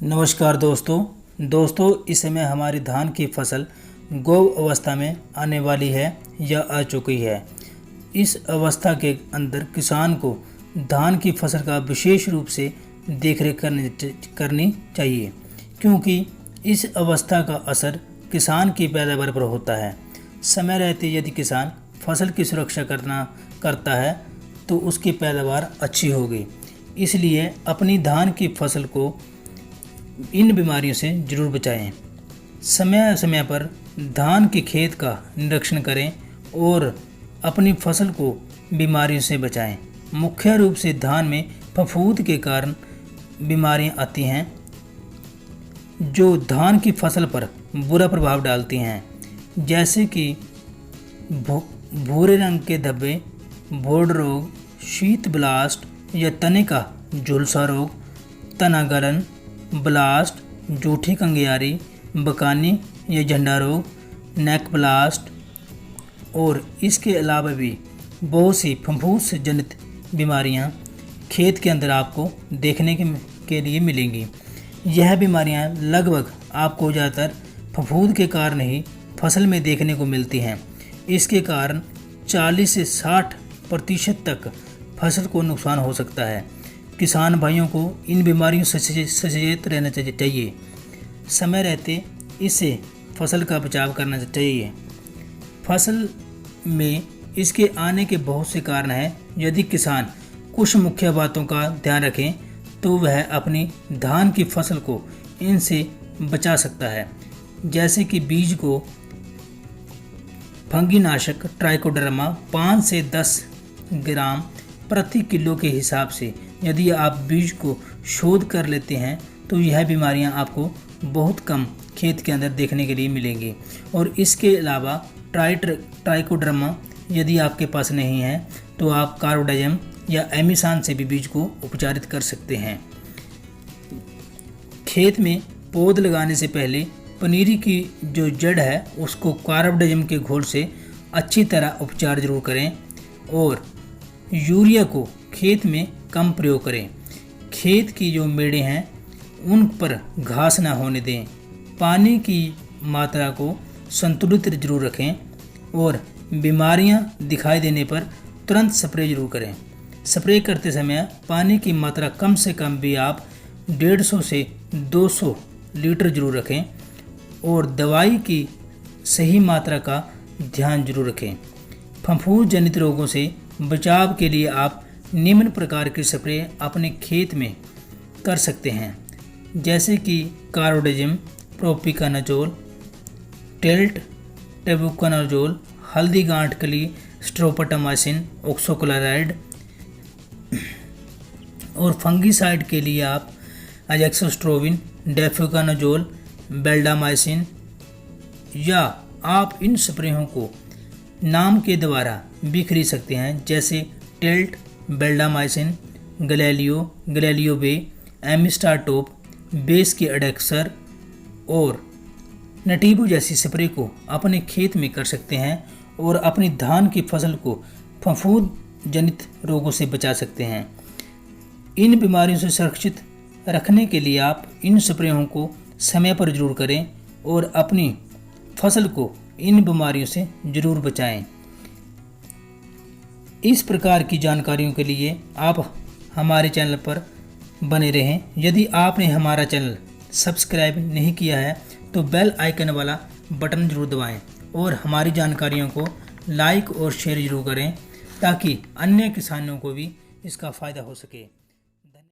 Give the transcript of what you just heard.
नमस्कार दोस्तों, इस समय हमारी धान की फसल गौ अवस्था में आने वाली है या आ चुकी है। इस अवस्था के अंदर किसान को धान की फसल का विशेष रूप से देखरेख करनी चाहिए, क्योंकि इस अवस्था का असर किसान की पैदावार पर होता है। समय रहते यदि किसान फसल की सुरक्षा करता है तो उसकी पैदावार अच्छी होगी। इसलिए अपनी धान की फसल को इन बीमारियों से जरूर बचाएं। समय समय पर धान के खेत का निरीक्षण करें और अपनी फसल को बीमारियों से बचाएं। मुख्य रूप से धान में फफूंद के कारण बीमारियां आती हैं जो धान की फसल पर बुरा प्रभाव डालती हैं, जैसे कि भूरे रंग के धब्बे, बोर्ड रोग, शीत ब्लास्ट या तने का झुलसा रोग, तना गलन, ब्लास्ट, जूठी कंगियारी, बकानी या झंडा रोग, नेक ब्लास्ट और इसके अलावा भी बहुत सी फफूंद से जनित बीमारियां खेत के अंदर आपको देखने के लिए मिलेंगी। यह बीमारियां लगभग आपको ज़्यादातर फफूंद के कारण ही फसल में देखने को मिलती हैं। इसके कारण 40 से 60% तक फसल को नुकसान हो सकता है। किसान भाइयों को इन बीमारियों से सचेत रहना चाहिए। समय रहते इससे फसल का बचाव करना चाहिए। फसल में इसके आने के बहुत से कारण हैं। यदि किसान कुछ मुख्य बातों का ध्यान रखें तो वह अपनी धान की फसल को इनसे बचा सकता है, जैसे कि बीज को फंगीनाशक ट्राइकोडर्मा 5 से 10 ग्राम प्रति किलो के हिसाब से यदि आप बीज को शोध कर लेते हैं तो यह बीमारियां आपको बहुत कम खेत के अंदर देखने के लिए मिलेंगी। और इसके अलावा ट्राइकोडर्मा यदि आपके पास नहीं है तो आप कार्बोडाइजम या एमिसान से भी बीज को उपचारित कर सकते हैं। खेत में पौध लगाने से पहले पनीरी की जो जड़ है उसको कार्बोडाइजम के घोल से अच्छी तरह उपचार जरूर करें और यूरिया को खेत में कम प्रयोग करें। खेत की जो मेड़ें हैं उन पर घास ना होने दें। पानी की मात्रा को संतुलित जरूर रखें और बीमारियां दिखाई देने पर तुरंत स्प्रे जरूर करें। स्प्रे करते समय पानी की मात्रा कम से कम भी आप 150 से 200 लीटर जरूर रखें और दवाई की सही मात्रा का ध्यान जरूर रखें। फफूंद जनित रोगों से बचाव के लिए आप निम्न प्रकार के स्प्रे अपने खेत में कर सकते हैं, जैसे कि कार्बोडाइजम, प्रोपिकानाजोल, टेल्ट, टेबुकोनाजोल, हल्दी गांठ कली, स्ट्रोपटामाइसिन, ऑक्सोक्लोराइड और फंगीसाइड के लिए आप अजैक्सोस्ट्रोबिन, डेफुकानाजोल, बेल्डामाइसिन या आप इन स्प्रेयों को नाम के द्वारा भी खरीद सकते हैं, जैसे टेल्ट, बेल्डामाइसिन, गलेलियो बे, एमिस्टाटोप, बेस के एडेक्सर और नटीबो जैसी स्प्रे को अपने खेत में कर सकते हैं और अपनी धान की फसल को फफूंद जनित रोगों से बचा सकते हैं। इन बीमारियों से सुरक्षित रखने के लिए आप इन स्प्रेयों को समय पर जरूर करें और अपनी फसल को इन बीमारियों से जरूर बचाएं। इस प्रकार की जानकारियों के लिए आप हमारे चैनल पर बने रहें। यदि आपने हमारा चैनल सब्सक्राइब नहीं किया है तो बेल आइकन वाला बटन जरूर दबाएं और हमारी जानकारियों को लाइक और शेयर जरूर करें ताकि अन्य किसानों को भी इसका फ़ायदा हो सके।